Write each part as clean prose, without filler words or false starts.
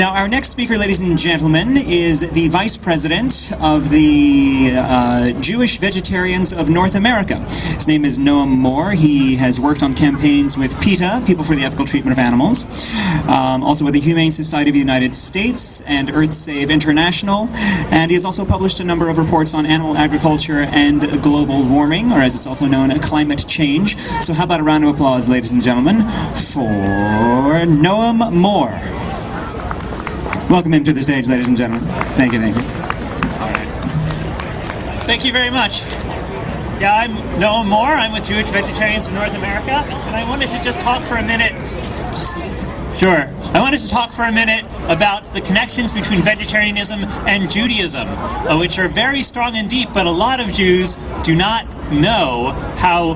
Now, our next speaker, ladies and gentlemen, is the Vice President of the Jewish Vegetarians of North America. His name is Noam Mohr. He has worked on campaigns with PETA, People for the Ethical Treatment of Animals, also with the Humane Society of the United States and Earth Save International, and he has also published a number of reports on animal agriculture and global warming, or as it's also known, climate change. So how about a round of applause, ladies and gentlemen, for Noam Mohr. Welcome him to the stage, ladies and gentlemen. Thank you, thank you. Thank you very much. Yeah, I'm Noam Mohr. I'm with Jewish Vegetarians in North America, and I wanted to just talk for a minute. Sure. I wanted to talk for a minute about the connections between vegetarianism and Judaism, which are very strong and deep, but a lot of Jews do not know how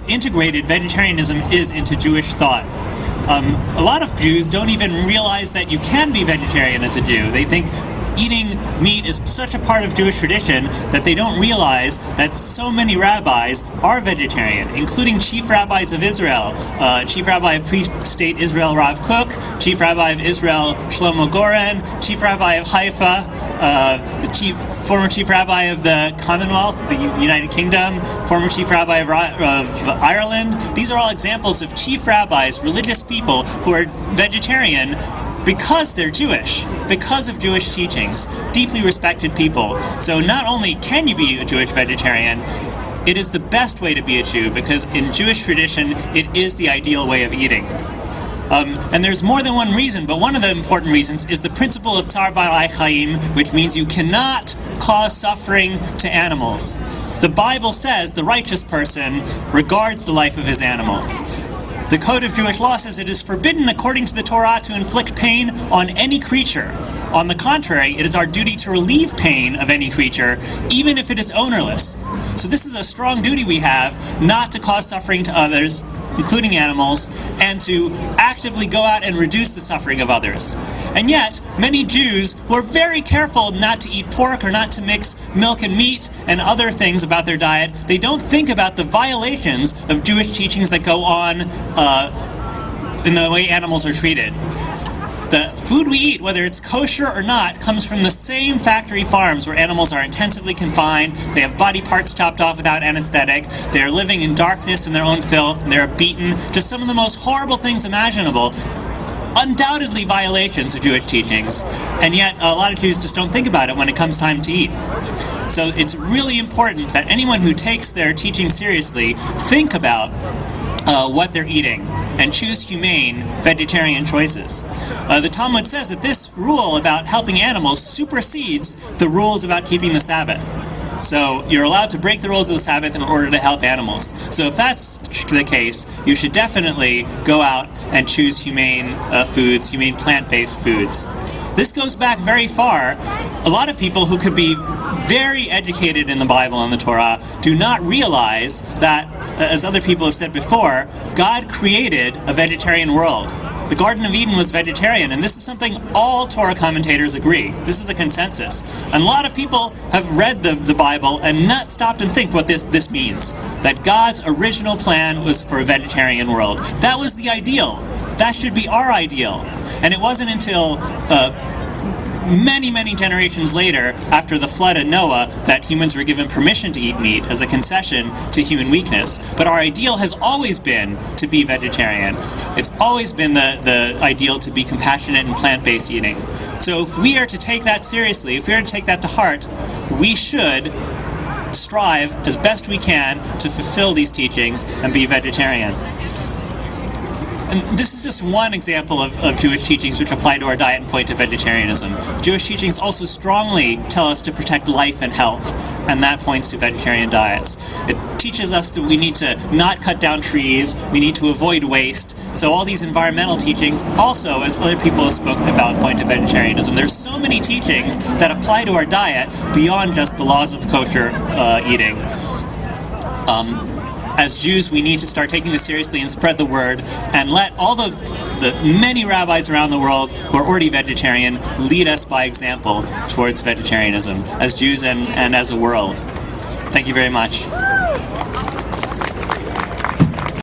integrated vegetarianism is into Jewish thought. A lot of Jews don't even realize that you can be vegetarian as a Jew. They think eating meat is such a part of Jewish tradition that they don't realize that so many rabbis are vegetarian, including chief rabbis of Israel, Chief Rabbi of Pre-State Israel Rav Kook, Chief Rabbi of Israel Shlomo Goren, Chief Rabbi of Haifa, the former Chief Rabbi of the Commonwealth, the United Kingdom, former Chief Rabbi of Ireland. These are all examples of chief rabbis, religious people who are vegetarian because they're Jewish, because of Jewish teachings, deeply respected people. So not only can you be a Jewish vegetarian, it is the best way to be a Jew, because in Jewish tradition, it is the ideal way of eating. And there's more than one reason, but one of the important reasons is the principle of Tzar Ba'alai Chaim, which means you cannot cause suffering to animals. The Bible says the righteous person regards the life of his animal. The Code of Jewish Law says it is forbidden according to the Torah to inflict pain on any creature. On the contrary, it is our duty to relieve pain of any creature, even if it is ownerless. So this is a strong duty we have, not to cause suffering to others, including animals, and to actively go out and reduce the suffering of others. And yet, many Jews who are very careful not to eat pork or not to mix milk and meat and other things about their diet, they don't think about the violations of Jewish teachings that go on in the way animals are treated. The food we eat, whether it's kosher or not, comes from the same factory farms where animals are intensively confined, they have body parts chopped off without anesthetic, they're living in darkness in their own filth, and they're beaten, just some of the most horrible things imaginable. Undoubtedly violations of Jewish teachings, and yet a lot of Jews just don't think about it when it comes time to eat. So it's really important that anyone who takes their teaching seriously think about what they're eating and choose humane vegetarian choices. The Talmud says that this rule about helping animals supersedes the rules about keeping the Sabbath. So you're allowed to break the rules of the Sabbath in order to help animals. So if that's the case, you should definitely go out and choose humane foods, humane plant-based foods. This goes back very far. A lot of people who could be very educated in the Bible and the Torah do not realize that, as other people have said before, God created a vegetarian world. The Garden of Eden was vegetarian, and this is something all Torah commentators agree. This is a consensus. And a lot of people have read the Bible and not stopped and think what this means. That God's original plan was for a vegetarian world. That was the ideal. That should be our ideal. And it wasn't until many, many generations later, after the flood of Noah, that humans were given permission to eat meat as a concession to human weakness. But our ideal has always been to be vegetarian. It's always been the ideal to be compassionate in plant-based eating. So if we are to take that seriously, if we are to take that to heart, we should strive as best we can to fulfill these teachings and be vegetarian. And this is just one example of Jewish teachings which apply to our diet and point to vegetarianism. Jewish teachings also strongly tell us to protect life and health, and that points to vegetarian diets. It teaches us that we need to not cut down trees, we need to avoid waste. So all these environmental teachings also, as other people have spoken about, point to vegetarianism. There's so many teachings that apply to our diet beyond just the laws of kosher eating. As Jews, we need to start taking this seriously and spread the word, and let all the many rabbis around the world who are already vegetarian lead us by example towards vegetarianism, as Jews and as a world. Thank you very much.